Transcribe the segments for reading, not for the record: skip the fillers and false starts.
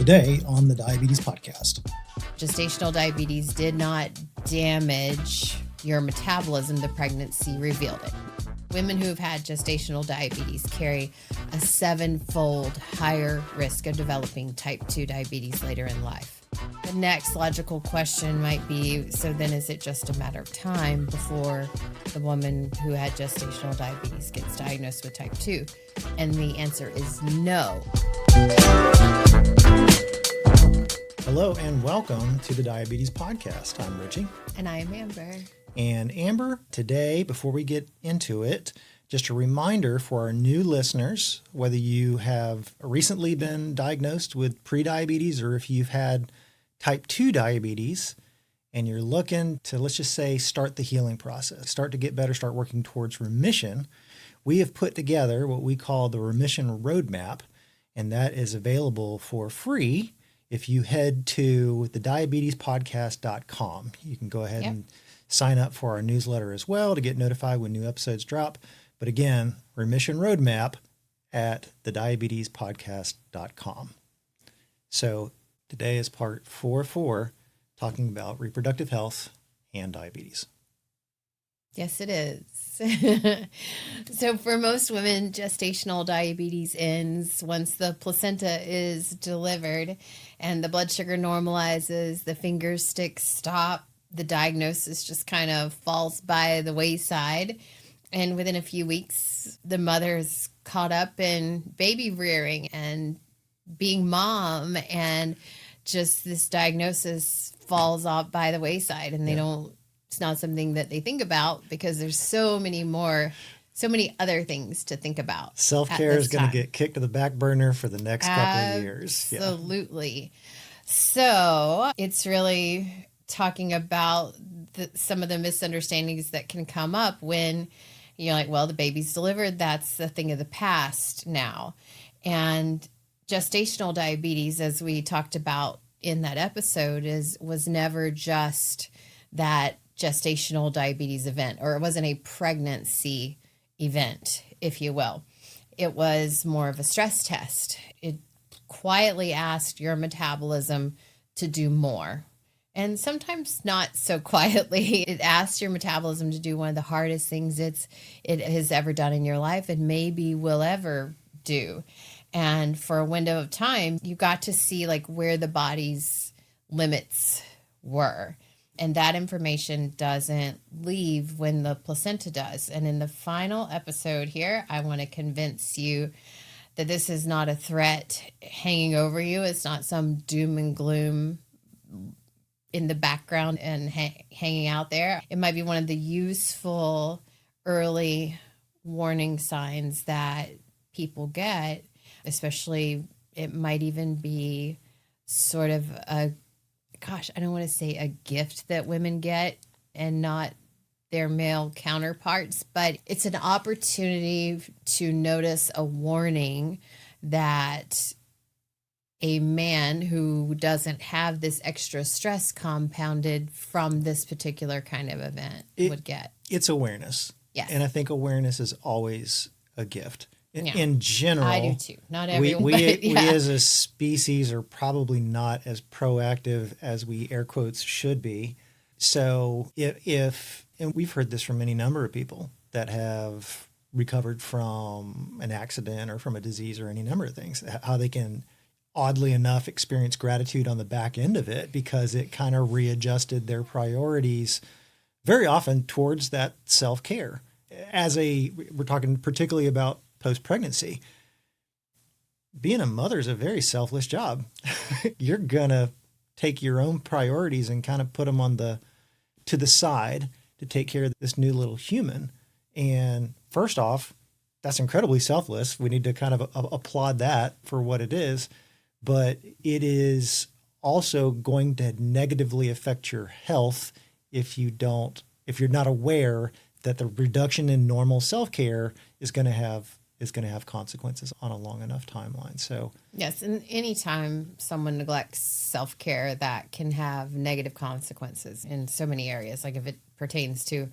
Today on the Diabetes Podcast. Gestational diabetes did not damage your metabolism. The pregnancy revealed it. Women who have had gestational diabetes carry a 7-fold higher risk of developing type 2 diabetes later in life. The next logical question might be, so then is it just a matter of time before the woman who had gestational diabetes gets diagnosed with type 2? And the answer is no. Hello and welcome to the Diabetes Podcast. I'm Richie. And I am Amber. And Amber, today, before we get into it, just a reminder for our new listeners, whether you have recently been diagnosed with prediabetes or if you've had type 2 diabetes and you're looking to, let's just say, start the healing process, start to get better, start working towards remission, we have put together what we call the Remission Roadmap, and that is available for free if you head to thediabetespodcast.com. You can go ahead and sign up for our newsletter as well to get notified when new episodes drop. But again, Remission Roadmap at thediabetespodcast.com. So today is part 4 talking about reproductive health and diabetes. Yes, it is. So for most women, gestational diabetes ends once the placenta is delivered and the blood sugar normalizes, the finger sticks stop, the diagnosis just kind of falls by the wayside. And within a few weeks, the mother is caught up in baby rearing and being mom, and just this diagnosis falls off by the wayside, and it's not something that they think about because there's so many other things to think about. Self-care is going to get kicked to the back burner for the next couple of years. Absolutely. So it's really talking about some of the misunderstandings that can come up when you're like, well, the baby's delivered. That's a thing of the past now. And gestational diabetes, as we talked about in that episode, was never just that gestational diabetes event, or it wasn't a pregnancy event, if you will. It was more of a stress test. It quietly asked your metabolism to do more. And sometimes not so quietly. It asks your metabolism to do one of the hardest things it has ever done in your life and maybe will ever do. And for a window of time, you got to see like where the body's limits were. And that information doesn't leave when the placenta does. And in the final episode here, I want to convince you that this is not a threat hanging over you. It's not some doom and gloom in the background and hanging out there. It might be one of the useful early warning signs that people get, especially it might even be sort of I don't want to say a gift that women get and not their male counterparts, but it's an opportunity to notice a warning that a man who doesn't have this extra stress compounded from this particular kind of event would get. It's awareness. Yes. And I think awareness is always a gift. In general, I do too. Not everyone. We as a species are probably not as proactive as we air quotes should be. So if and we've heard this from any number of people that have recovered from an accident or from a disease or any number of things, how they can oddly enough experience gratitude on the back end of it because it kind of readjusted their priorities very often towards that self-care. We're talking particularly about post-pregnancy. Being a mother is a very selfless job. You're going to take your own priorities and kind of put them to the side to take care of this new little human. And first off, that's incredibly selfless. We need to kind of applaud that for what it is. But it is also going to negatively affect your health if you're not aware that the reduction in normal self-care is going to have consequences on a long enough timeline. So yes, and anytime someone neglects self-care, that can have negative consequences in so many areas. Like if it pertains to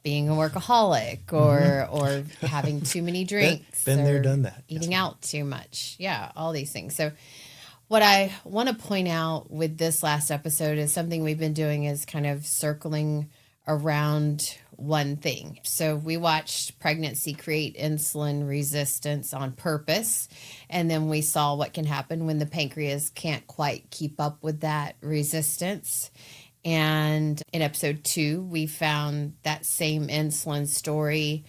being a workaholic or having too many drinks. Been there, done that. Eating out too much. Yeah, all these things. So What I want to point out with this last episode is something we've been doing is kind of circling around one thing. So we watched pregnancy create insulin resistance on purpose, and then we saw what can happen when the pancreas can't quite keep up with that resistance. And in episode 2, we found that same insulin story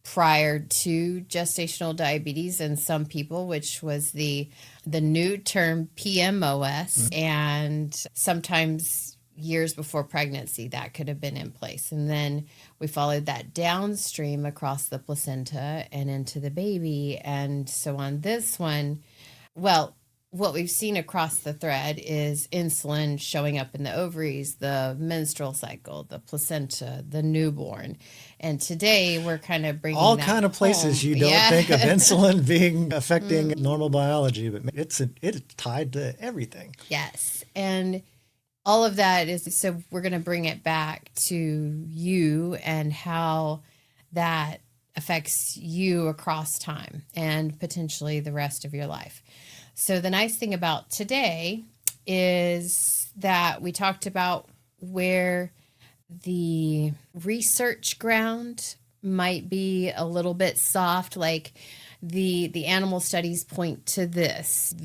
prior to gestational diabetes in some people, which was the new term PMOS, and sometimes years before pregnancy that could have been in place. And then we followed that downstream across the placenta and into the baby. And so on this one, well, what we've seen across the thread is insulin showing up in the ovaries, the menstrual cycle, the placenta, the newborn. And today we're kind of bringing all that kind of places home. you don't think of insulin being affecting normal biology, but it's tied to everything. Yes. And all of that is, so we're going to bring it back to you and how that affects you across time and potentially the rest of your life. So the nice thing about today is that we talked about where the research ground might be a little bit soft, like the animal studies point to this.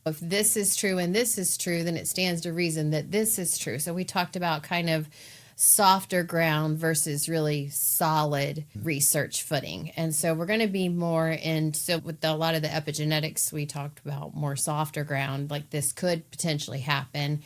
If this is true and this is true, then it stands to reason that this is true. So we talked about kind of softer ground versus really solid research footing. And so we're going to be more in, so with a lot of the epigenetics, we talked about more softer ground, like this could potentially happen.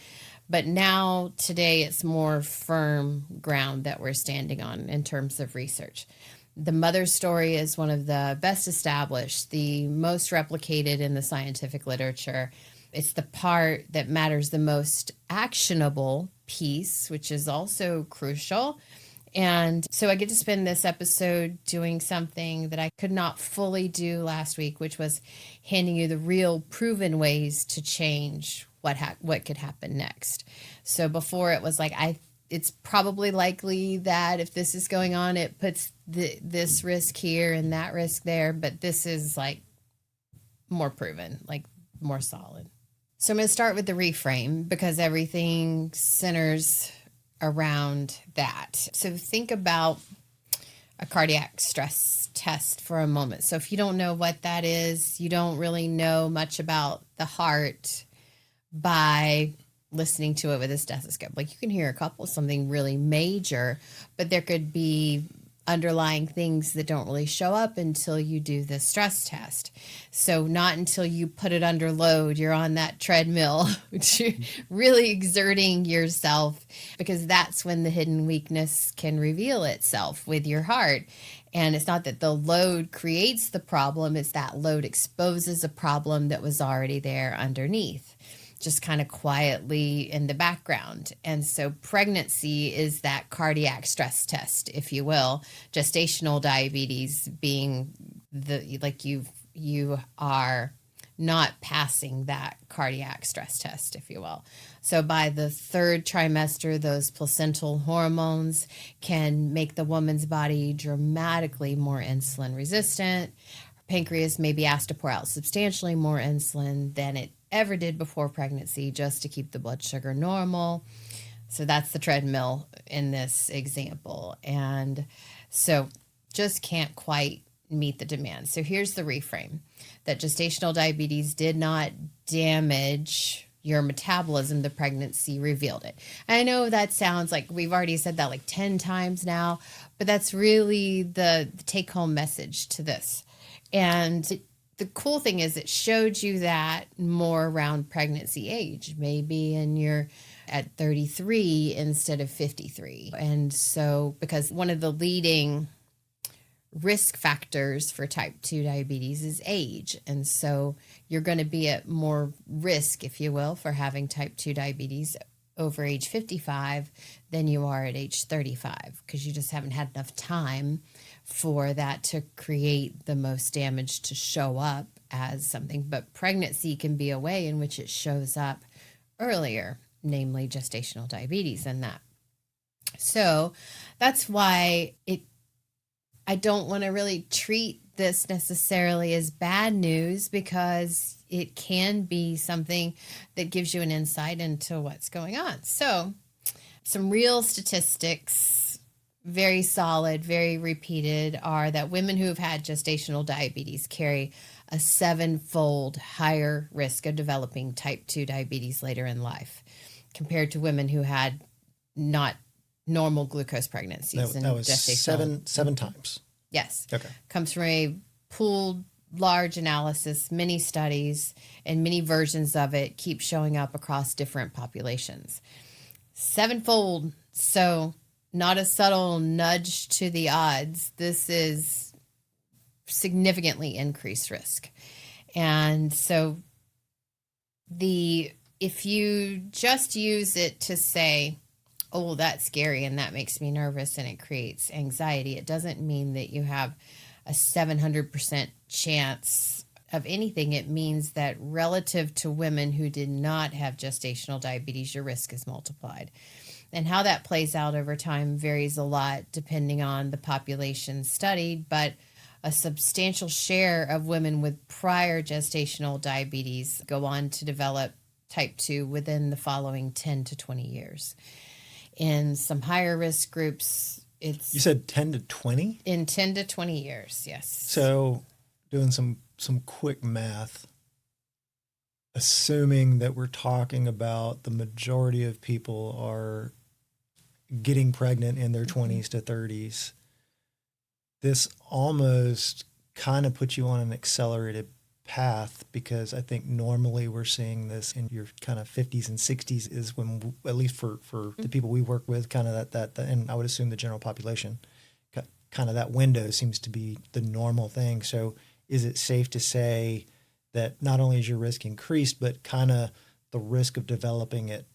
But now today it's more firm ground that we're standing on in terms of research. The mother story is one of the best established, the most replicated in the scientific literature. It's the part that matters the most actionable piece, which is also crucial. And so I get to spend this episode doing something that I could not fully do last week, which was handing you the real proven ways to change what could happen next. So before it was like, it's probably likely that if this is going on, it puts this risk here and that risk there. But this is like more proven, like more solid. So I'm going to start with the reframe because everything centers around that. So think about a cardiac stress test for a moment. So if you don't know what that is, you don't really know much about the heart by listening to it with a stethoscope. Like you can hear something really major, but there could be underlying things that don't really show up until you do the stress test. So not until you put it under load, you're on that treadmill, really exerting yourself, because that's when the hidden weakness can reveal itself with your heart. And it's not that the load creates the problem, it's that load exposes a problem that was already there underneath, just kind of quietly in the background. And so pregnancy is that cardiac stress test, if you will. Gestational diabetes being you are not passing that cardiac stress test, if you will. So by the third trimester, those placental hormones can make the woman's body dramatically more insulin resistant. Her pancreas may be asked to pour out substantially more insulin than it ever did before pregnancy, just to keep the blood sugar normal. So that's the treadmill in this example. And so just can't quite meet the demand. So here's the reframe: that gestational diabetes did not damage your metabolism. The pregnancy revealed it. I know that sounds like we've already said that like 10 times now, but that's really the take-home message to this. And the cool thing is it showed you that more around pregnancy age, maybe you're at 33 instead of 53. And so, because one of the leading risk factors for type 2 diabetes is age. And so you're going to be at more risk, if you will, for having type 2 diabetes over age 55 than you are at age 35, because you just haven't had enough time for that to create the most damage to show up as something. But pregnancy can be a way in which it shows up earlier, namely gestational diabetes and that. So that's why I don't want to really treat this necessarily as bad news because it can be something that gives you an insight into what's going on. So, some real statistics, very solid, very repeated, are that women who have had gestational diabetes carry a 7-fold higher risk of developing type 2 diabetes later in life compared to women who had not normal glucose pregnancies. That was gestational. seven times. Yes. Okay. Comes from a pooled large analysis, many studies, and many versions of it keep showing up across different populations. 7-fold. So not a subtle nudge to the odds. This is significantly increased risk. And so if you just use it to say, oh, that's scary and that makes me nervous and it creates anxiety, it doesn't mean that you have a 700% chance of anything. It means that relative to women who did not have gestational diabetes, your risk is multiplied. And how that plays out over time varies a lot depending on the population studied, but a substantial share of women with prior gestational diabetes go on to develop type 2 within the following 10 to 20 years. In some higher risk groups, it's... You said 10 to 20? In 10 to 20 years, yes. So doing some quick math, assuming that we're talking about the majority of people are getting pregnant in their 20s to 30s, this almost kind of puts you on an accelerated path, because I think normally we're seeing this in your kind of 50s and 60s is when, at least for the people we work with, kind of that and I would assume the general population, kind of that window seems to be the normal thing. So is it safe to say that not only is your risk increased, but kind of the risk of developing it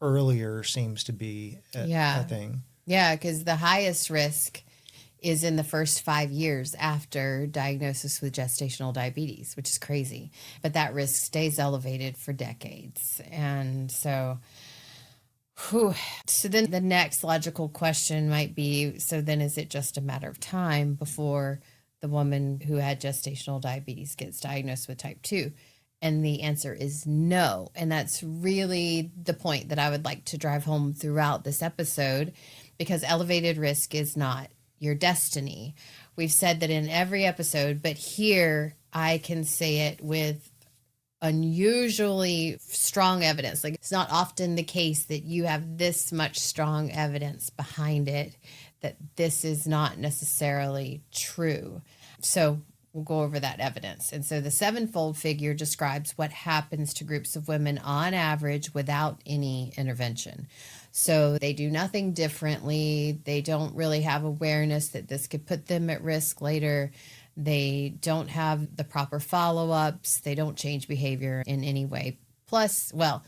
earlier seems to be a thing? Yeah, because the highest risk is in the first 5 years after diagnosis with gestational diabetes, which is crazy. But that risk stays elevated for decades. And so, so then the next logical question might be, so then is it just a matter of time before the woman who had gestational diabetes gets diagnosed with type 2? And the answer is no. And that's really the point that I would like to drive home throughout this episode, because elevated risk is not your destiny. We've said that in every episode, but here I can say it with unusually strong evidence. Like, it's not often the case that you have this much strong evidence behind it that this is not necessarily true. So we'll go over that evidence. And so the 7-fold figure describes what happens to groups of women on average without any intervention. So they do nothing differently. They don't really have awareness that this could put them at risk later. They don't have the proper follow-ups. They don't change behavior in any way. Plus, well,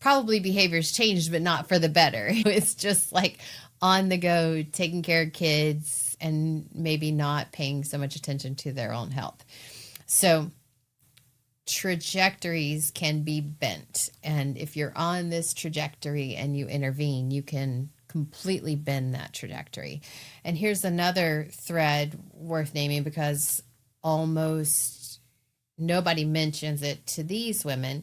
probably behavior's changed, but not for the better. It's just like on the go, taking care of kids and maybe not paying so much attention to their own health. So trajectories can be bent. And if you're on this trajectory and you intervene, you can completely bend that trajectory. And here's another thread worth naming, because almost nobody mentions it to these women.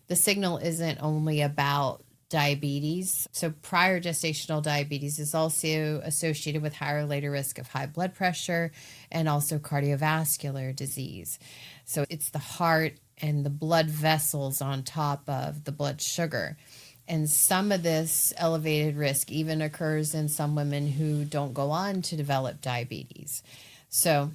The signal isn't only about diabetes. So prior gestational diabetes is also associated with higher later risk of high blood pressure and also cardiovascular disease. So it's the heart and the blood vessels on top of the blood sugar. And some of this elevated risk even occurs in some women who don't go on to develop diabetes. So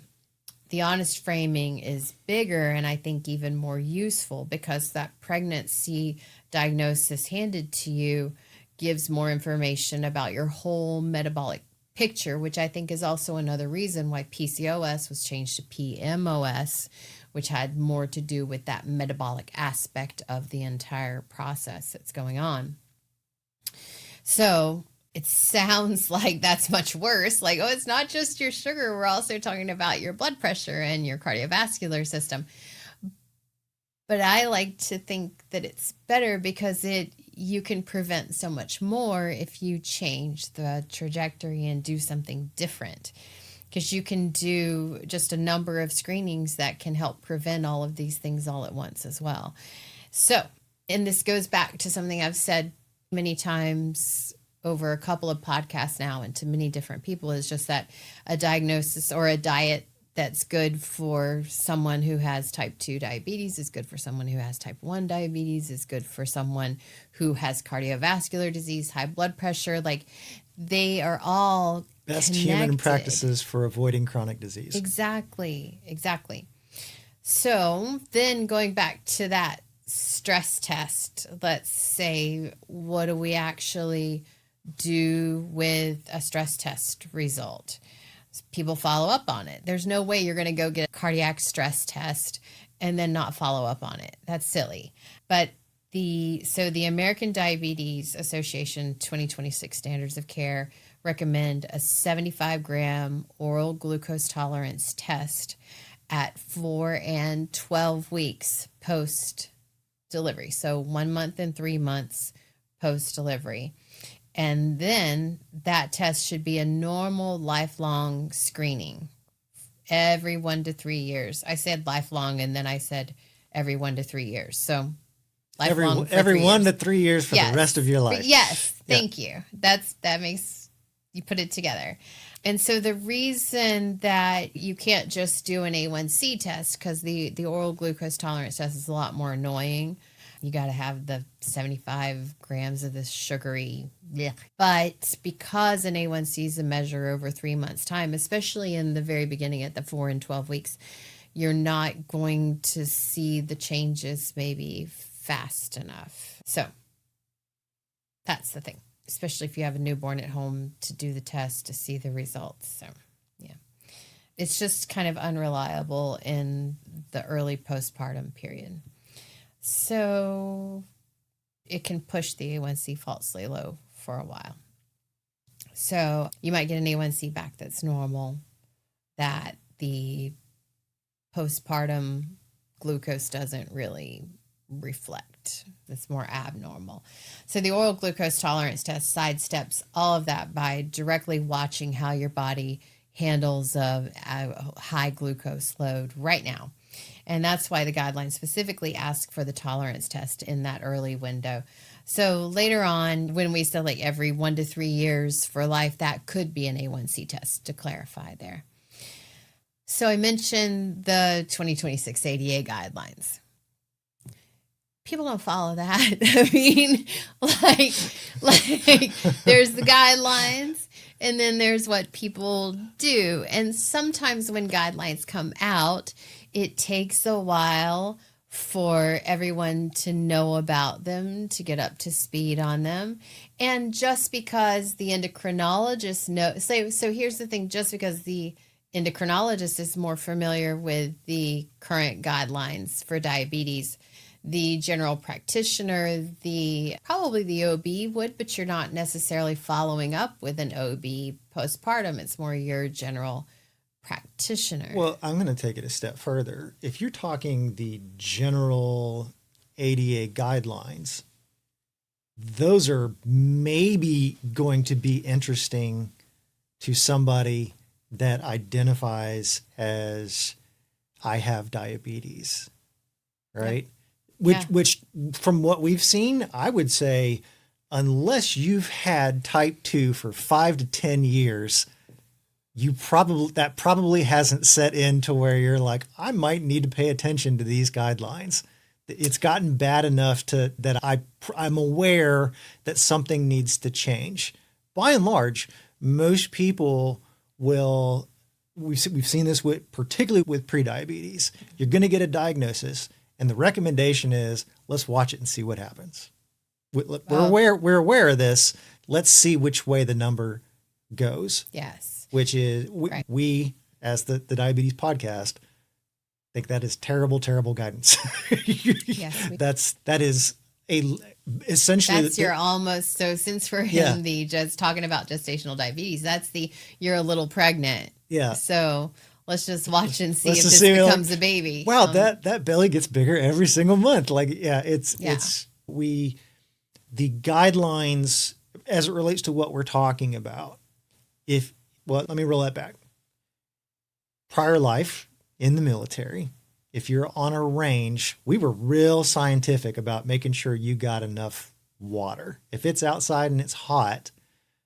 the honest framing is bigger and I think even more useful, because that pregnancy diagnosis handed to you gives more information about your whole metabolic picture, which I think is also another reason why PCOS was changed to PMOS, which had more to do with that metabolic aspect of the entire process that's going on. So it sounds like that's much worse. Like, oh, it's not just your sugar. We're also talking about your blood pressure and your cardiovascular system. But I like to think that it's better because you can prevent so much more if you change the trajectory and do something different. because you can do just a number of screenings that can help prevent all of these things all at once as well. So, and this goes back to something I've said many times over a couple of podcasts now and to many different people, is just that a diagnosis or a diet that's good for someone who has type 2 diabetes is good for someone who has type 1 diabetes, is good for someone who has cardiovascular disease, high blood pressure. Like, they are all best connected. human practices for avoiding chronic disease. Exactly. So then going back to that stress test, let's say, what do we actually do with a stress test result? People follow up on it. There's no way you're going to go get a cardiac stress test and then not follow up on it. That's silly. But the American Diabetes Association 2026 Standards of Care recommend a 75-gram oral glucose tolerance test at 4 and 12 weeks post-delivery. So 1 month and 3 months post-delivery. And then that test should be a normal lifelong screening every 1 to 3 years. I said lifelong, and then I said every 1 to 3 years. So lifelong every 1 years. to 3 years for the rest of your life. Yes, thank you. That makes, you put it together. And so the reason that you can't just do an A1C test, because the oral glucose tolerance test is a lot more annoying. You got to have the 75 grams of this sugary. Blech. But because an A1C is a measure over 3 months' time, especially in the very beginning at the 4 and 12 weeks, you're not going to see the changes maybe fast enough. So that's the thing, especially if you have a newborn at home, to do the test to see the results. So, yeah, it's just kind of unreliable in the early postpartum period. So it can push the A1C falsely low for a while. So you might get an A1C back that's normal, that the postpartum glucose doesn't really reflect. It's more abnormal. So the oral glucose tolerance test sidesteps all of that by directly watching how your body handles a high glucose load right now. And that's why the guidelines specifically ask for the tolerance test in that early window. So later on, when we say like every 1 to 3 years for life, that could be an A1C test, to clarify there. So I mentioned the 2026 ADA guidelines. People don't follow that. I mean, like there's the guidelines, and then there's what people do. And sometimes when guidelines come out, it takes a while for everyone to know about them, to get up to speed on them. And just because the endocrinologist knows, so here's the thing, just because the endocrinologist is more familiar with the current guidelines for diabetes, the general practitioner, probably the OB would, but you're not necessarily following up with an OB postpartum. It's more your general practitioner. Well, I'm going to take it a step further. If you're talking the general ADA guidelines, those are maybe going to be interesting to somebody that identifies as, I have diabetes, right? Yeah. Which from what we've seen, I would say, unless you've had type 2 for 5 to 10 years, that probably hasn't set in to where you're like, I might need to pay attention to these guidelines. It's gotten bad enough that I'm aware that something needs to change. By and large, most people will. We've seen this particularly with prediabetes. You're going to get a diagnosis, and the recommendation is, let's watch it and see what happens. We're aware of this. Let's see which way the number goes. Yes. Which is we as the Diabetes Podcast think that is terrible guidance. Yes, that is essentially that's your almost. So since we're in the just talking about gestational diabetes, that's you're a little pregnant. Yeah. So let's just watch and see if this becomes a baby. Wow, that belly gets bigger every single month. Like, the guidelines as it relates to what we're talking about. Let me roll that back. prior life in the military, if you're on a range, we were real scientific about making sure you got enough water. If it's outside and it's hot,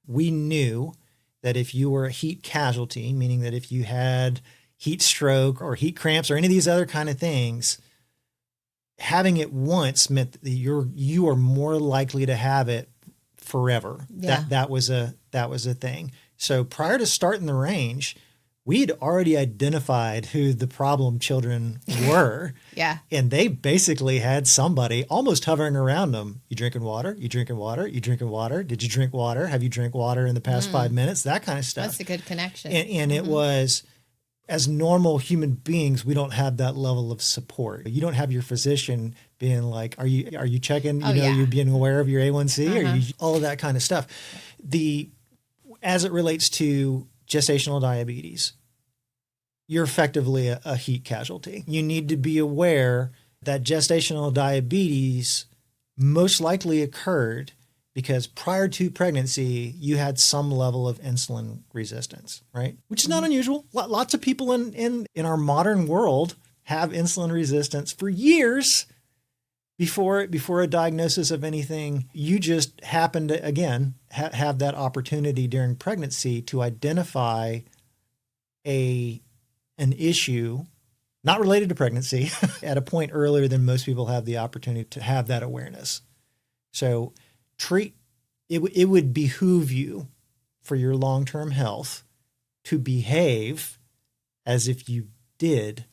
we knew that if you were a heat casualty, meaning that if you had heat stroke or heat cramps or any of these other kind of things, having it once meant that you are more likely to have it forever. Yeah. That was a thing. So prior to starting the range, we'd already identified who the problem children were. Yeah. And they basically had somebody almost hovering around them. You drinking water? You drinking water? You drinking water? Did you drink water? Have you drank water in the past 5 minutes? That kind of stuff. That's a good connection. And it was, as normal human beings, we don't have that level of support. You don't have your physician being like, are you checking, you're being aware of your A1C or all of that kind of stuff. As it relates to gestational diabetes, you're effectively a heat casualty. You need to be aware that gestational diabetes most likely occurred because prior to pregnancy, you had some level of insulin resistance, right? Which is not unusual. Lots of people in our modern world have insulin resistance for years before a diagnosis of anything. You just happen to, again, have that opportunity during pregnancy to identify an issue not related to pregnancy at a point earlier than most people have the opportunity to have that awareness. So it would behoove you for your long-term health to behave as if you did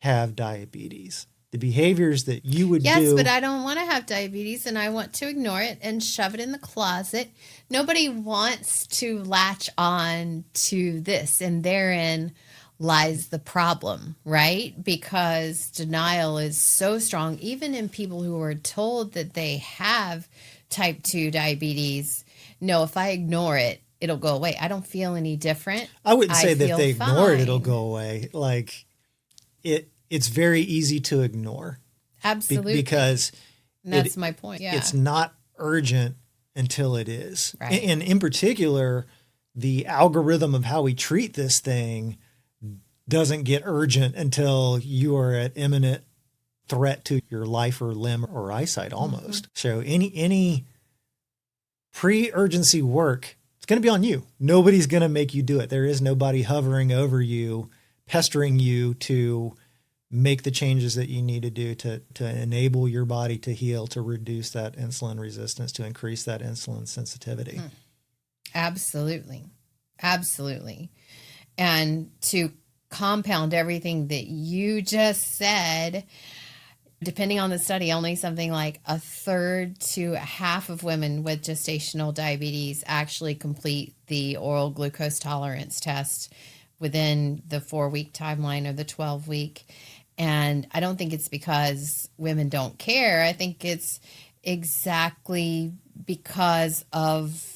have diabetes. The behaviors that you would do. Yes, but I don't want to have diabetes and I want to ignore it and shove it in the closet. Nobody wants to latch on to this, and therein lies the problem, right? Because denial is so strong, even in people who are told that they have type 2 diabetes. No, if I ignore it, it'll go away. I don't feel any different. I wouldn't say that if they ignore it, it'll fine. go away. Like it's very easy to ignore. Absolutely. Because and that's my point. Yeah. It's not urgent until it is. Right. And in particular, the algorithm of how we treat this thing doesn't get urgent until you are at imminent threat to your life or limb or eyesight almost. So any pre-urgency work, it's going to be on you. Nobody's going to make you do it. There is nobody hovering over you, pestering you to make the changes that you need to do to enable your body to heal, to reduce that insulin resistance, to increase that insulin sensitivity. Absolutely. Absolutely. And to compound everything that you just said, depending on the study, only something like a third to a half of women with gestational diabetes actually complete the oral glucose tolerance test within the 4-week timeline or the 12-week. And I don't think it's because women don't care. I think it's exactly because of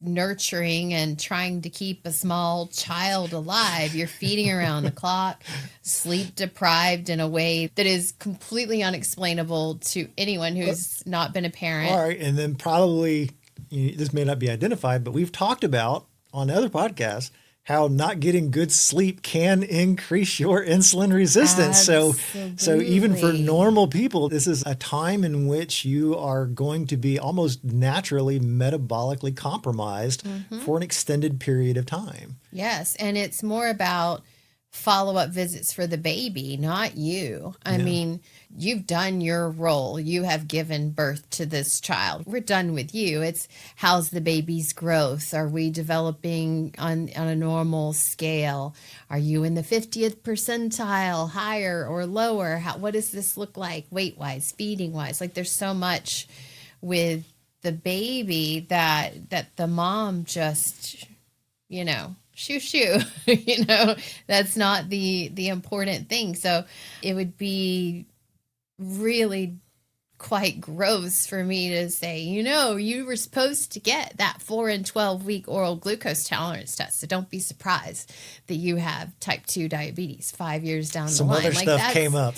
nurturing and trying to keep a small child alive. You're feeding around the clock, sleep deprived in a way that is completely unexplainable to anyone who's not been a parent. All right. And then probably, this may not be identified, but we've talked about on other podcasts how not getting good sleep can increase your insulin resistance. So even for normal people, this is a time in which you are going to be almost naturally metabolically compromised for an extended period of time. Yes. And it's more about follow-up visits for the baby, not you. I mean, you've done your role. You have given birth to this child. We're done with you. It's how's the baby's growth? Are we developing on a normal scale? Are you in the 50th percentile, higher or lower? What does this look like weight-wise, feeding-wise? Like there's so much with the baby that the mom just, shoo, that's not the important thing. So it would be really quite gross for me to say, you were supposed to get that 4 and 12-week oral glucose tolerance test. So don't be surprised that you have type 2 diabetes 5 years down the line. Some other stuff came up.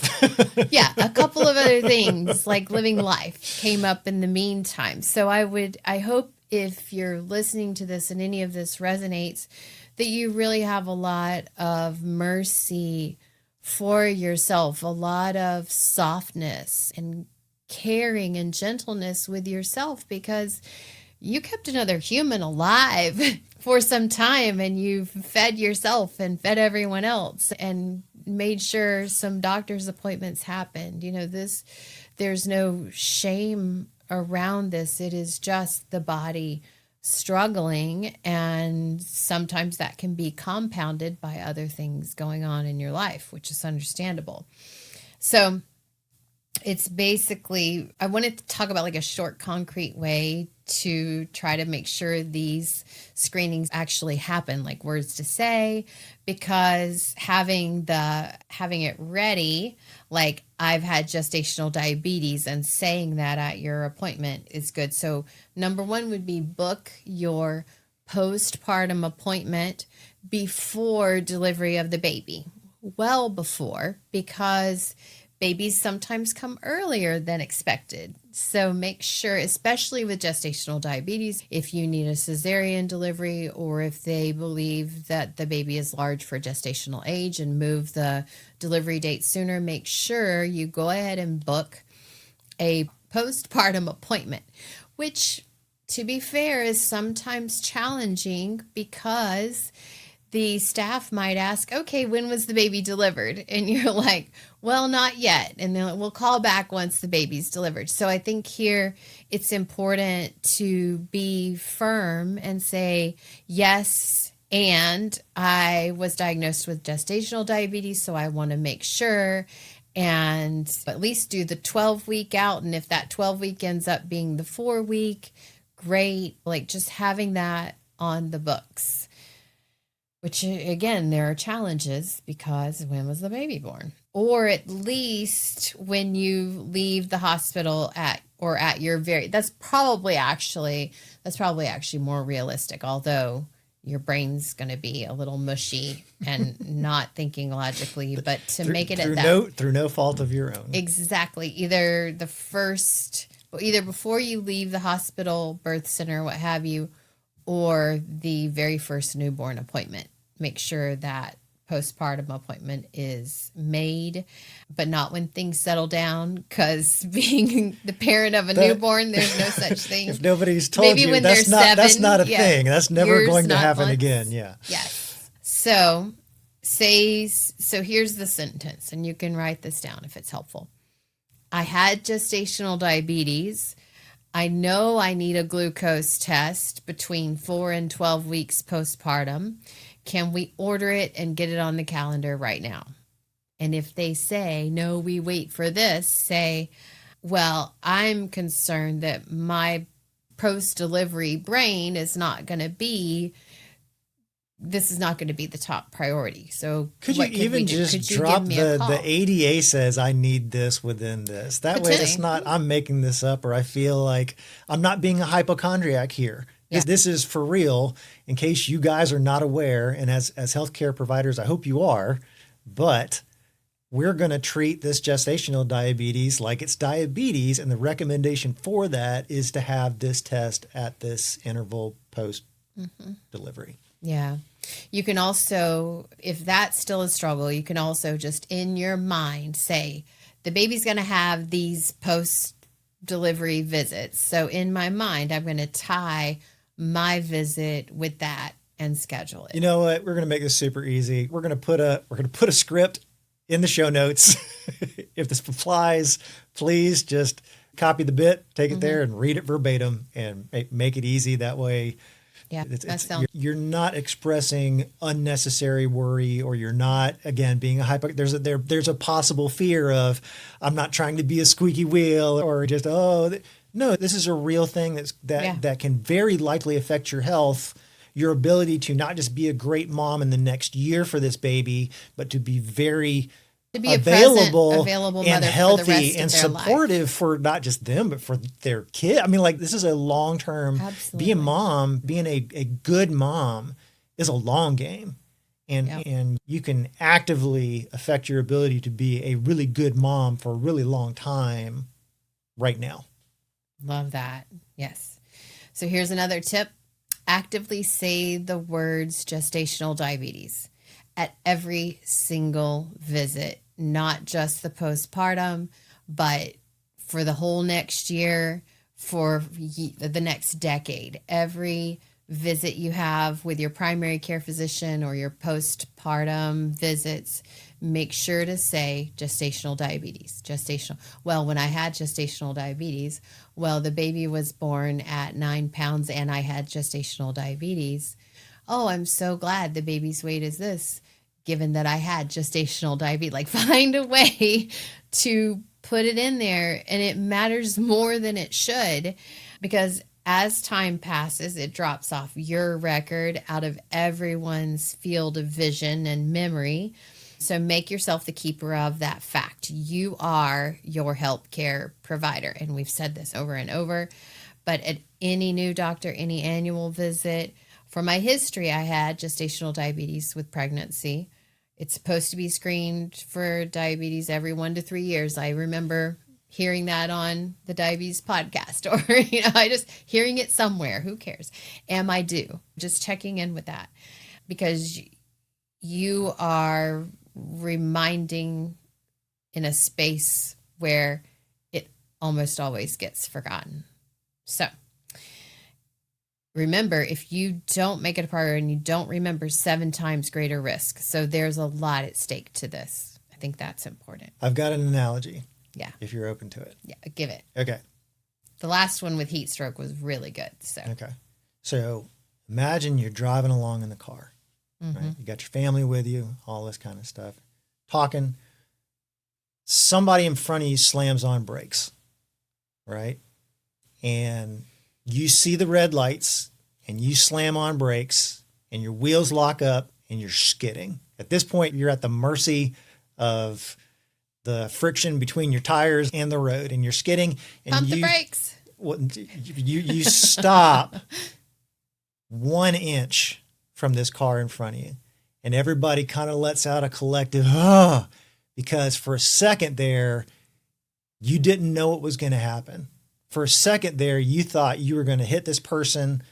Yeah, a couple of other things like living life came up in the meantime. So I hope if you're listening to this and any of this resonates, that you really have a lot of mercy for yourself, a lot of softness and caring and gentleness with yourself, because you kept another human alive for some time, and you've fed yourself and fed everyone else and made sure some doctor's appointments happened. There's no shame around this. It is just the body struggling, and sometimes that can be compounded by other things going on in your life, which is understandable. So it's basically, I wanted to talk about like a short, concrete way to try to make sure these screenings actually happen, like words to say, because having it ready, like I've had gestational diabetes, and saying that at your appointment is good. So number one would be book your postpartum appointment before delivery of the baby, well before, because babies sometimes come earlier than expected. So make sure, especially with gestational diabetes, if you need a cesarean delivery, or if they believe that the baby is large for gestational age and move the delivery date sooner, make sure you go ahead and book a postpartum appointment, which, to be fair, is sometimes challenging because the staff might ask, okay, when was the baby delivered? And you're like, well, not yet. And then we'll call back once the baby's delivered. So I think here it's important to be firm and say, yes, and I was diagnosed with gestational diabetes, so I want to make sure and at least do the 12-week out. And if that 12-week ends up being the 4-week, great. Like just having that on the books. Which, again, there are challenges because when was the baby born? Or at least when you leave the hospital at your that's probably actually more realistic, although your brain's going to be a little mushy and not thinking logically, but make it at that. Through no fault of your own. Exactly. Either before you leave the hospital, birth center, what have you, or the very first newborn appointment. Make sure that postpartum appointment is made, but not when things settle down, because being the parent of a newborn, there's no such thing. If nobody's told you, that's not a thing. That's never going to happen again. Yeah. Yes. So here's the sentence, and you can write this down if it's helpful. I had gestational diabetes. I know I need a glucose test between 4 and 12 weeks postpartum. Can we order it and get it on the calendar right now? And if they say, no, we wait for this, say, well, I'm concerned that my post-delivery brain is not going to be the top priority. So could you even just drop the ADA says I need this within this? That way it's not I'm making this up, or I feel like I'm not being a hypochondriac here. Yeah. This is for real, in case you guys are not aware, and as healthcare providers, I hope you are, but we're going to treat this gestational diabetes like it's diabetes, and the recommendation for that is to have this test at this interval post-delivery. Yeah. You can also, if that's still a struggle, you can also just in your mind say, the baby's going to have these post-delivery visits. So in my mind, I'm going to tie my visit with that and schedule it. You know what? We're going to make this super easy. We're going to put a script in the show notes. If this applies, please just copy the bit, take it there, and read it verbatim, and make it easy. That way, you're not expressing unnecessary worry, or you're not, again, being a there's a possible fear of I'm not trying to be a squeaky wheel, or just no, this is a real thing that can very likely affect your health, your ability to not just be a great mom in the next year for this baby, but to be very available and healthy and supportive for not just them, but for their kid. I mean, like, this is a long-term, being a good mom is a long game. And you can actively affect your ability to be a really good mom for a really long time right now. Love that. Yes. So here's another tip. actively say the words gestational diabetes at every single visit, not just the postpartum, but for the whole next year, for the next decade. Every visit you have with your primary care physician or your postpartum visits, make sure to say gestational diabetes. Gestational. Well, when I had gestational diabetes, well, the baby was born at 9 pounds and I had gestational diabetes. Oh, I'm so glad the baby's weight is this, given that I had gestational diabetes. Like, find a way to put it in there, and it matters more than it should, because as time passes, it drops off your record out of everyone's field of vision and memory. So make yourself the keeper of that fact. You are your healthcare provider. And we've said this over and over, but at any new doctor, any annual visit, for my history, I had gestational diabetes with pregnancy. It's supposed to be screened for diabetes every 1 to 3 years. I remember hearing that on the diabetes podcast, or, I just hearing it somewhere. Who cares? Am I due? Just checking in with that, because you are reminding in a space where it almost always gets forgotten. So remember, if you don't make it a priority and you don't remember, 7 times greater risk. So there's a lot at stake to this. I think that's important. I've got an analogy. Yeah. If you're open to it. Yeah, give it. Okay. The last one with heat stroke was really good. So okay. So imagine you're driving along in the car. Right? You got your family with you, all this kind of stuff. Talking. Somebody in front of you slams on brakes. Right? And you see the red lights and you slam on brakes and your wheels lock up and you're skidding. At this point, you're at the mercy of the friction between your tires and the road, and you're skidding. And pump the brakes. You stop 1 inch from this car in front of you, and everybody kind of lets out a collective, because for a second there, you didn't know what was going to happen. For a second there, you thought you were going to hit this person.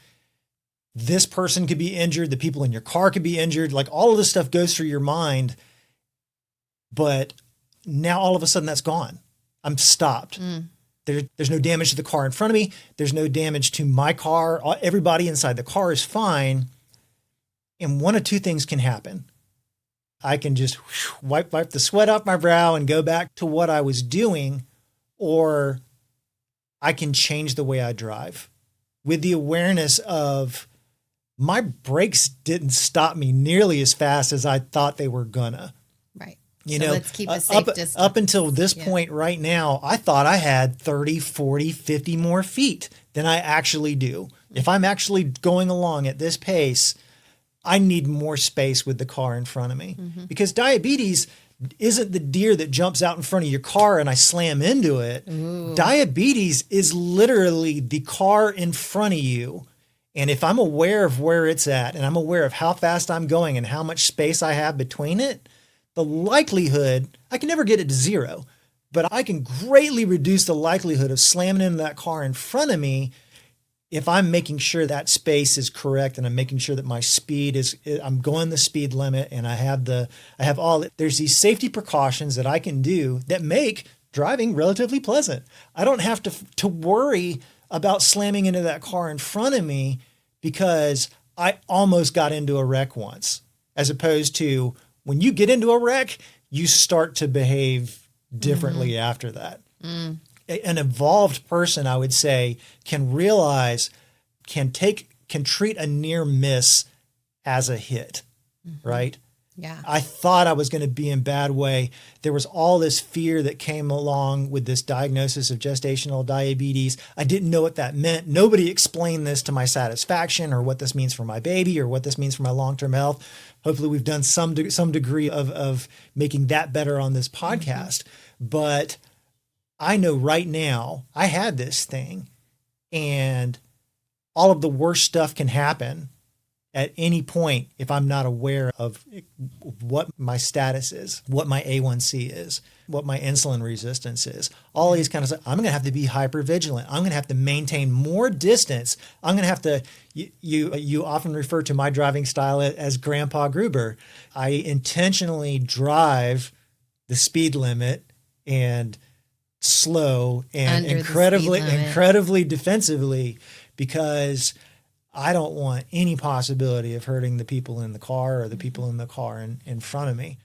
This person could be injured. The people in your car could be injured. Like, all of this stuff goes through your mind. But now all of a sudden that's gone. I'm stopped. There's no damage to the car in front of me. There's no damage to my car. Everybody inside the car is fine. And one of two things can happen. I can just wipe the sweat off my brow and go back to what I was doing, or I can change the way I drive with the awareness of my brakes didn't stop me nearly as fast as I thought they were gonna. Right. You so know, let's keep a safe distance. Up until this point right now, I thought I had 30, 40, 50 more feet than I actually do. If I'm actually going along at this pace, I need more space with the car in front of me, because diabetes isn't the deer that jumps out in front of your car and I slam into it. Ooh. Diabetes is literally the car in front of you. And if I'm aware of where it's at, and I'm aware of how fast I'm going and how much space I have between it, the likelihood, I can never get it to zero, but I can greatly reduce the likelihood of slamming into that car in front of me if I'm making sure that space is correct, and I'm making sure that my speed I'm going the speed limit, and I have all, there's these safety precautions that I can do that make driving relatively pleasant. I don't have to worry about slamming into that car in front of me because I almost got into a wreck once, as opposed to when you get into a wreck, you start to behave differently after that. An evolved person, I would say, can realize, can treat a near miss as a hit, right? Yeah. I thought I was going to be in bad way. There was all this fear that came along with this diagnosis of gestational diabetes. I didn't know what that meant. Nobody explained this to my satisfaction, or what this means for my baby, or what this means for my long-term health. Hopefully we've done some degree of making that better on this podcast. But I know right now I had this thing, and all of the worst stuff can happen at any point, if I'm not aware of what my status is, what my A1C is, what my insulin resistance is, all these kind of stuff, I'm going to have to be hyper vigilant. I'm going to have to maintain more distance. I'm going to have to, you often refer to my driving style as Grandpa Gruber. I intentionally drive the speed limit and slow and incredibly defensively, because I don't want any possibility of hurting the people in the car or the people in the car in front of me.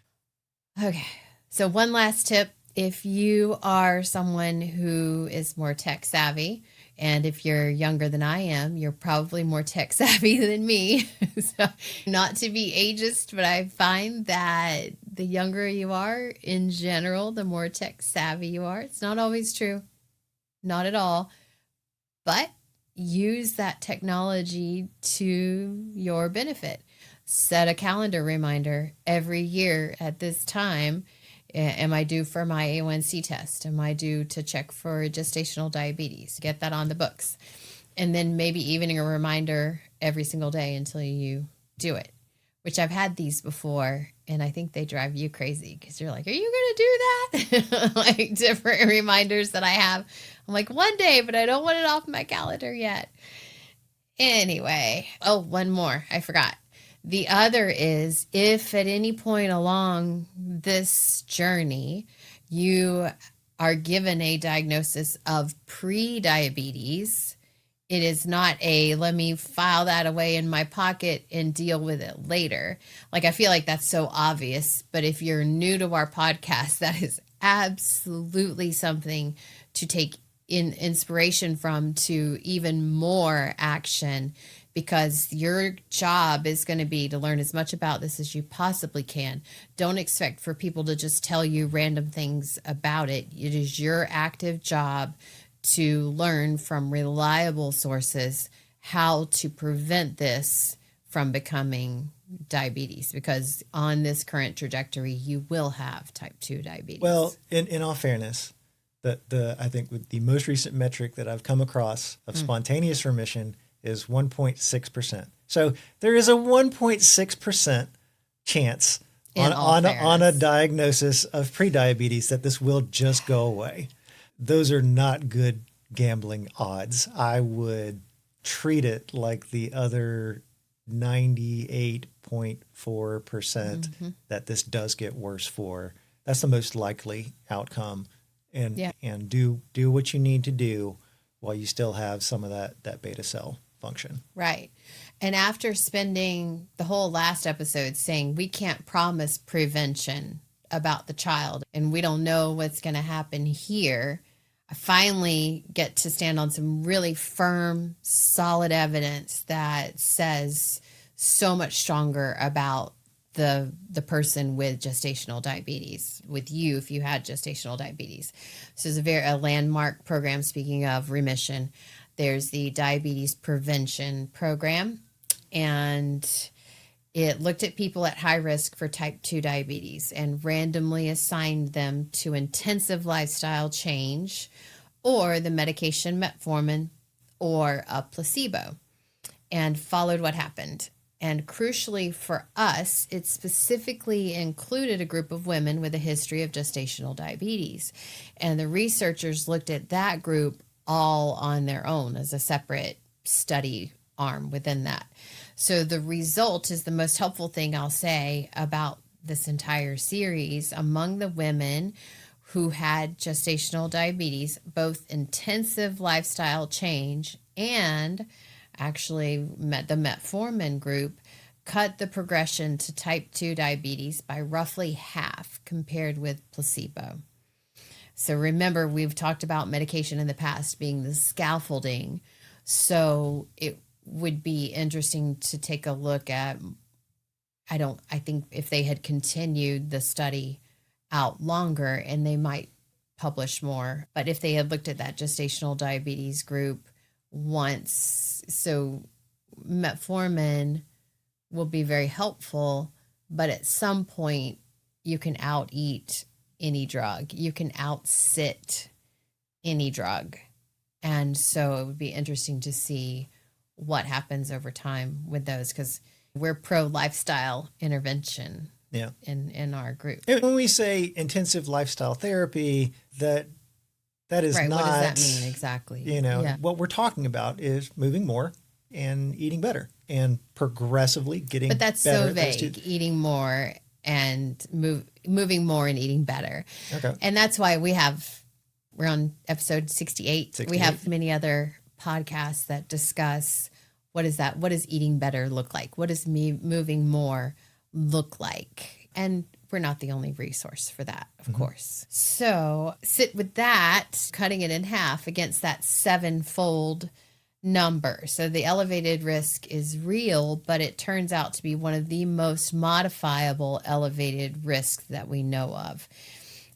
Okay. So one last tip. If you are someone who is more tech savvy, and if you're younger than I am, you're probably more tech savvy than me. So not to be ageist, but I find that the younger you are in general, the more tech savvy you are. It's not always true. Not at all. But use that technology to your benefit. Set a calendar reminder every year at this time. Am I due for my A1C test? Am I due to check for gestational diabetes? Get that on the books. And then maybe even a reminder every single day until you do it, which I've had these before. And I think they drive you crazy because you're like, are you going to do that? Like different reminders that I have. I'm like, one day, but I don't want it off my calendar yet. Anyway. Oh, one more. I forgot. The other is, if at any point along this journey, you are given a diagnosis of pre-diabetes, it is not a, let me file that away in my pocket and deal with it later. Like, I feel like that's so obvious, but if you're new to our podcast, that is absolutely something to take in inspiration from, to even more action, because your job is going to be to learn as much about this as you possibly can. Don't expect for people to just tell you random things about it. It is your active job to learn from reliable sources how to prevent this from becoming diabetes, because on this current trajectory, you will have type 2 diabetes. Well, in all fairness, I think with the most recent metric that I've come across of spontaneous remission is 1.6%. So there is a 1.6% chance on a diagnosis of prediabetes that this will just go away. Those are not good gambling odds. I would treat it like the other 98.4% that this does get worse for. That's the most likely outcome. And do what you need to do while you still have some of that beta cell function. Right. And after spending the whole last episode saying we can't promise prevention about the child and we don't know what's going to happen here, I finally get to stand on some really firm, solid evidence that says so much stronger about the person with gestational diabetes, with you if you had gestational diabetes. So it's a landmark program. Speaking of remission, there's the Diabetes Prevention Program, and it looked at people at high risk for type 2 diabetes and randomly assigned them to intensive lifestyle change or the medication Metformin or a placebo, and followed what happened. And crucially for us, it specifically included a group of women with a history of gestational diabetes. And the researchers looked at that group all on their own as a separate study arm within that. So the result is the most helpful thing I'll say about this entire series. Among the women who had gestational diabetes, both intensive lifestyle change and actually the Metformin group cut the progression to type 2 diabetes by roughly half compared with placebo. So remember, we've talked about medication in the past being the scaffolding. So it would be interesting to take a look at, I think if they had continued the study out longer, and they might publish more, but if they had looked at that gestational diabetes group once, so Metformin will be very helpful, but at some point you can out-eat any drug. You can out-sit any drug. And so it would be interesting to see what happens over time with those, because we're pro lifestyle intervention in our group. And when we say intensive lifestyle therapy, that is right. not, what does that mean exactly? What we're talking about is moving more and eating better and progressively getting better. But that's so vague, eating more and moving more and eating better. Okay. And that's why we're on episode 68. We have many other podcasts that discuss what does eating better look like? What does moving more look like? And we're not the only resource for that, of course. So sit with that, cutting it in half against that 7-fold number. So the elevated risk is real, but it turns out to be one of the most modifiable elevated risks that we know of.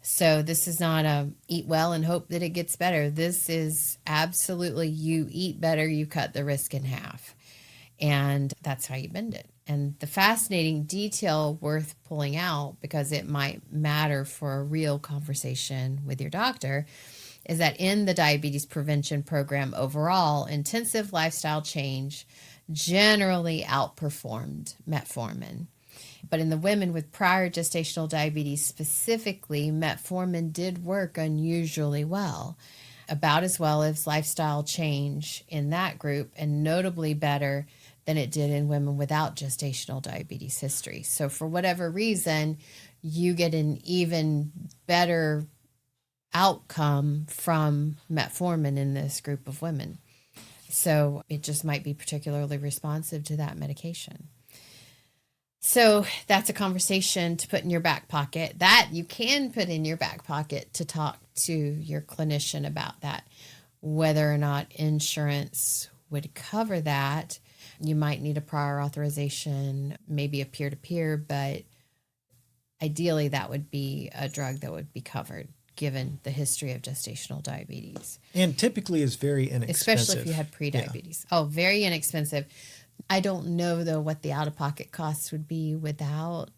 So this is not a eat well and hope that it gets better. This is absolutely, you eat better, you cut the risk in half. And that's how you bend it. And the fascinating detail worth pulling out, because it might matter for a real conversation with your doctor, is that in the diabetes prevention program overall, intensive lifestyle change generally outperformed metformin. But in the women with prior gestational diabetes specifically, metformin did work unusually well, about as well as lifestyle change in that group, and notably better than it did in women without gestational diabetes history. So for whatever reason, you get an even better outcome from metformin in this group of women. So it just might be particularly responsive to that medication. So that's a conversation to put in your back pocket. That you can put in your back pocket to talk to your clinician about that. Whether or not insurance would cover that, you might need a prior authorization, maybe a peer-to-peer, but ideally that would be a drug that would be covered given the history of gestational diabetes. And typically is very inexpensive. Especially if you had prediabetes. Yeah. Oh, very inexpensive. I don't know, though, what the out-of-pocket costs would be without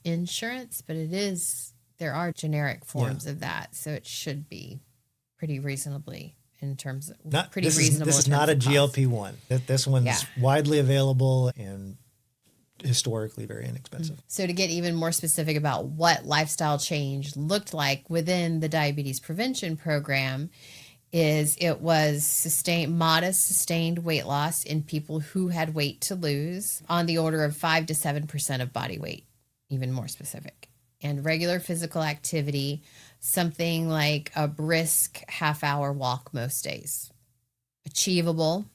insurance, but there are generic forms of that, so it should be pretty reasonably in terms of reasonable. This is not a GLP-1. This one's widely available and historically very inexpensive. So to get even more specific about what lifestyle change looked like within the diabetes prevention program, it was modest sustained weight loss in people who had weight to lose on the order of 5 to 7% of body weight, even more specific. And regular physical activity, something like a brisk half-hour walk most days. Achievable,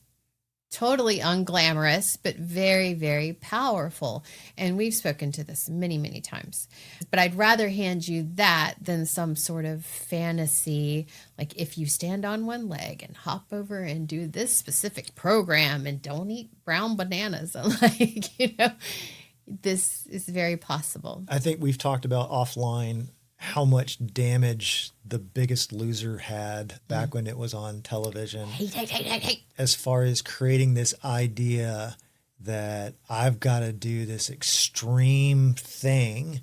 totally unglamorous, but very, very powerful. And we've spoken to this many, many times. But I'd rather hand you that than some sort of fantasy, like if you stand on one leg and hop over and do this specific program and don't eat brown bananas. This is very possible. I think we've talked about offline how much damage The Biggest Loser had back when it was on television. As far as creating this idea that I've got to do this extreme thing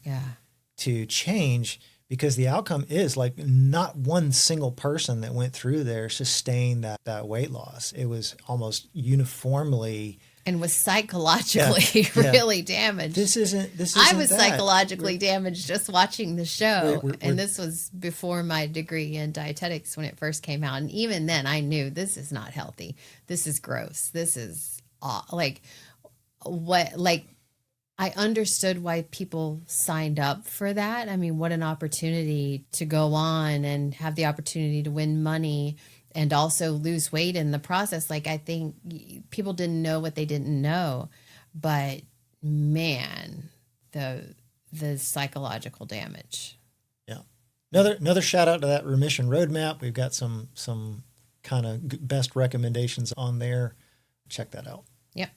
to change, because the outcome is like not one single person that went through there sustained that weight loss. It was almost uniformly. And was psychologically really damaged. I was psychologically damaged just watching the show. And this was before my degree in dietetics when it first came out. And even then I knew this is not healthy. This is gross. This is I understood why people signed up for that. I mean, what an opportunity to go on and have the opportunity to win money and also lose weight in the process. I think people didn't know what they didn't know, but man, the psychological damage. Yeah. Another shout out to that remission roadmap. We've got some kind of best recommendations on there. Check that out. Yep.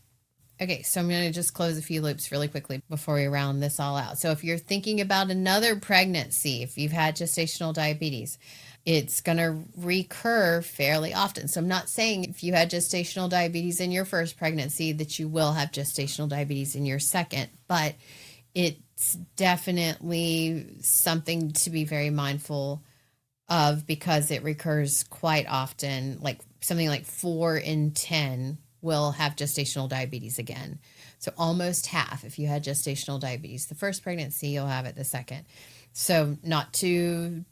Okay, so I'm going to just close a few loops really quickly before we round this all out. So if you're thinking about another pregnancy, if you've had gestational diabetes, it's going to recur fairly often. So I'm not saying if you had gestational diabetes in your first pregnancy that you will have gestational diabetes in your second, but it's definitely something to be very mindful of because it recurs quite often, like something like 4 in 10 will have gestational diabetes again. So almost half, if you had gestational diabetes the first pregnancy, you'll have it the second. So not to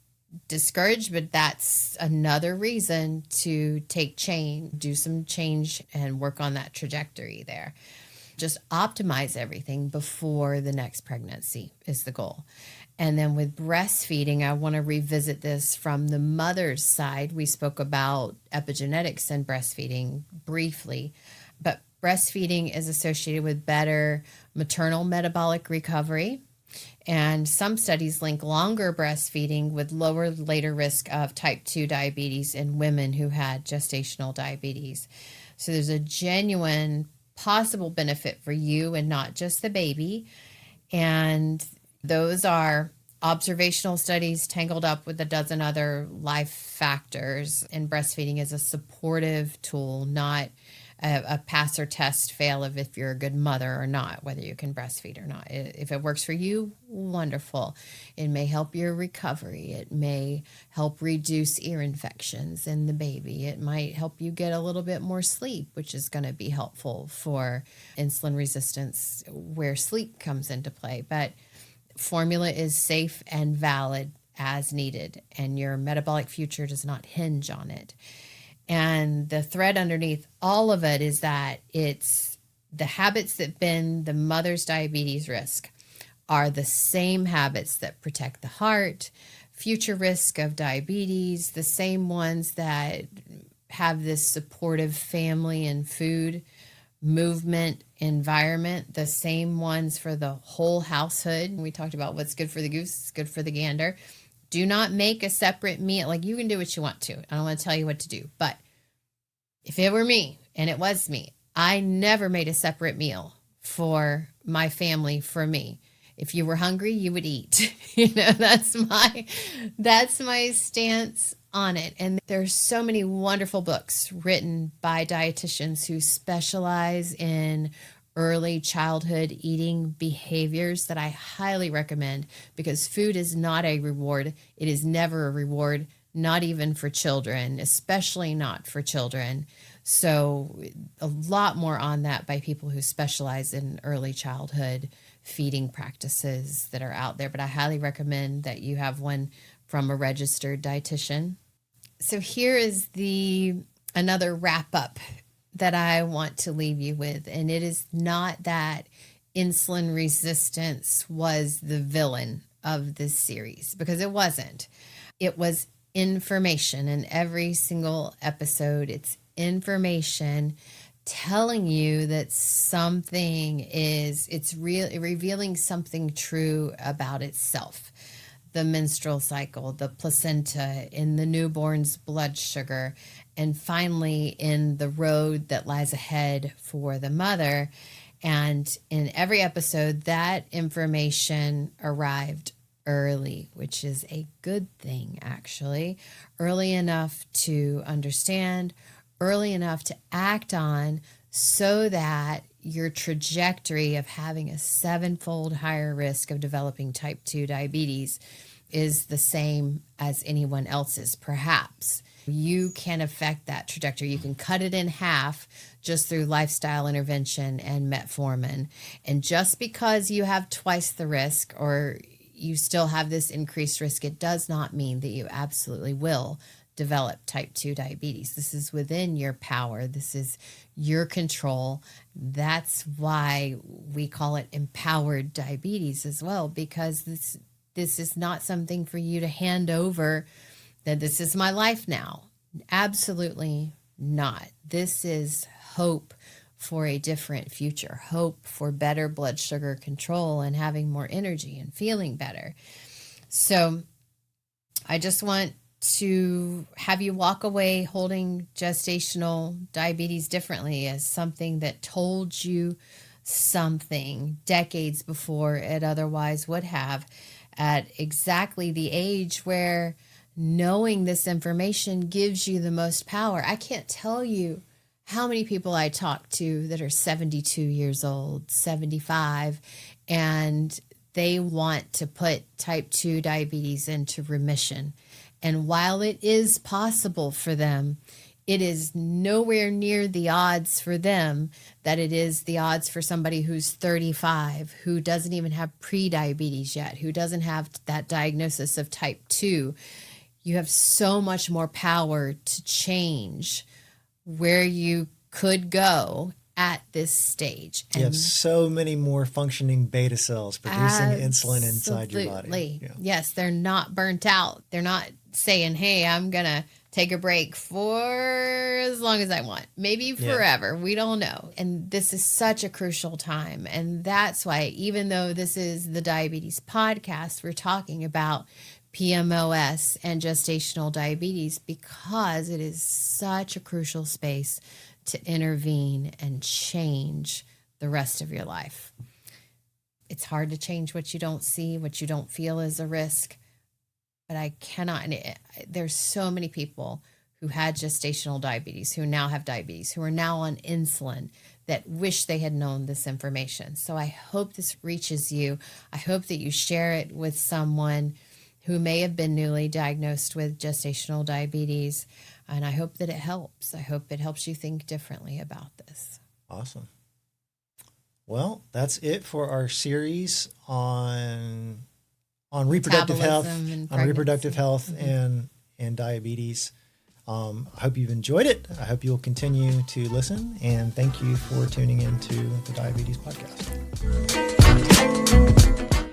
discourage, but that's another reason to do some change and work on that trajectory there. Just optimize everything before the next pregnancy is the goal. And then with breastfeeding, I want to revisit this from the mother's side. We spoke about epigenetics and breastfeeding briefly, but breastfeeding is associated with better maternal metabolic recovery. And some studies link longer breastfeeding with lower later risk of type 2 diabetes in women who had gestational diabetes. So there's a genuine possible benefit for you and not just the baby. And those are observational studies tangled up with a dozen other life factors. And breastfeeding is a supportive tool, not a pass or test fail of if you're a good mother or not, whether you can breastfeed or not. If it works for you, wonderful. It may help your recovery. It may help reduce ear infections in the baby. It might help you get a little bit more sleep, which is going to be helpful for insulin resistance where sleep comes into play. But formula is safe and valid as needed, and your metabolic future does not hinge on it. And the thread underneath all of it is that it's the habits that bend the mother's diabetes risk are the same habits that protect the heart, future risk of diabetes, the same ones that have this supportive family and food movement environment, the same ones for the whole household. We talked about what's good for the goose is good for the gander. Do not make a separate meal. Like, you can do what you want to. I don't want to tell you what to do. But if it were me, and it was me, I never made a separate meal for my family, for me. If you were hungry, you would eat. That's my stance on it. And there's so many wonderful books written by dietitians who specialize in early childhood eating behaviors that I highly recommend, because food is not a reward. It is never a reward, not even for children, especially not for children. So a lot more on that by people who specialize in early childhood feeding practices that are out there. But I highly recommend that you have one from a registered dietitian. So here is another wrap up that I want to leave you with. And it is not that insulin resistance was the villain of this series, because it wasn't. It was information in every single episode. It's information telling you that revealing something true about itself. The menstrual cycle, the placenta, in the newborn's blood sugar, and finally in the road that lies ahead for the mother. And in every episode, that information arrived early, which is a good thing, actually. Early enough to understand, early enough to act on, so that your trajectory of having a 7-fold higher risk of developing type 2 diabetes is the same as anyone else's, perhaps. You can affect that trajectory. You can cut it in half just through lifestyle intervention and metformin. And just because you have twice the risk, or you still have this increased risk, it does not mean that you absolutely will develop type 2 diabetes. This is within your power. This is your control. That's why we call it empowered diabetes as well, because this is not something for you to hand over, that this is my life now. Absolutely not. This is hope for a different future, hope for better blood sugar control and having more energy and feeling better. So I just want to have you walk away holding gestational diabetes differently, as something that told you something decades before it otherwise would have, at exactly the age where knowing this information gives you the most power. I can't tell you how many people I talk to that are 72 years old, 75, and they want to put type 2 diabetes into remission. And while it is possible for them, it is nowhere near the odds for them that it is the odds for somebody who's 35, who doesn't even have prediabetes yet, who doesn't have that diagnosis of type 2. You have so much more power to change where you could go at this stage. You have so many more functioning beta cells producing insulin inside your body. Yeah. Yes, they're not burnt out. They're not saying, hey, I'm going to take a break for as long as I want, maybe forever. We don't know. And this is such a crucial time. And that's why, even though this is the Diabetes Podcast, we're talking about PMOS and gestational diabetes, because it is such a crucial space to intervene and change the rest of your life. It's hard to change what you don't see, what you don't feel is a risk. But I cannot, and there's so many people who had gestational diabetes, who now have diabetes, who are now on insulin, that wish they had known this information. So I hope this reaches you. I hope that you share it with someone who may have been newly diagnosed with gestational diabetes. And I hope that it helps. I hope it helps you think differently about this. Awesome. Well, that's it for our series on reproductive health, and diabetes. I hope you've enjoyed it. I hope you'll continue to listen, and thank you for tuning into the Diabetes Podcast.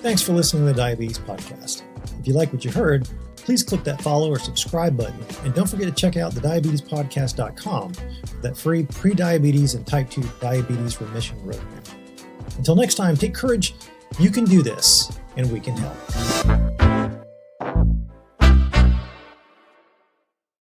Thanks for listening to the Diabetes Podcast. If you like what you heard, please click that follow or subscribe button, and don't forget to check out thediabetеspodcast.com for that free Prediabetes and Type 2 Diabetes Remission Roadmap. Until next time, take courage. You can do this, and we can help.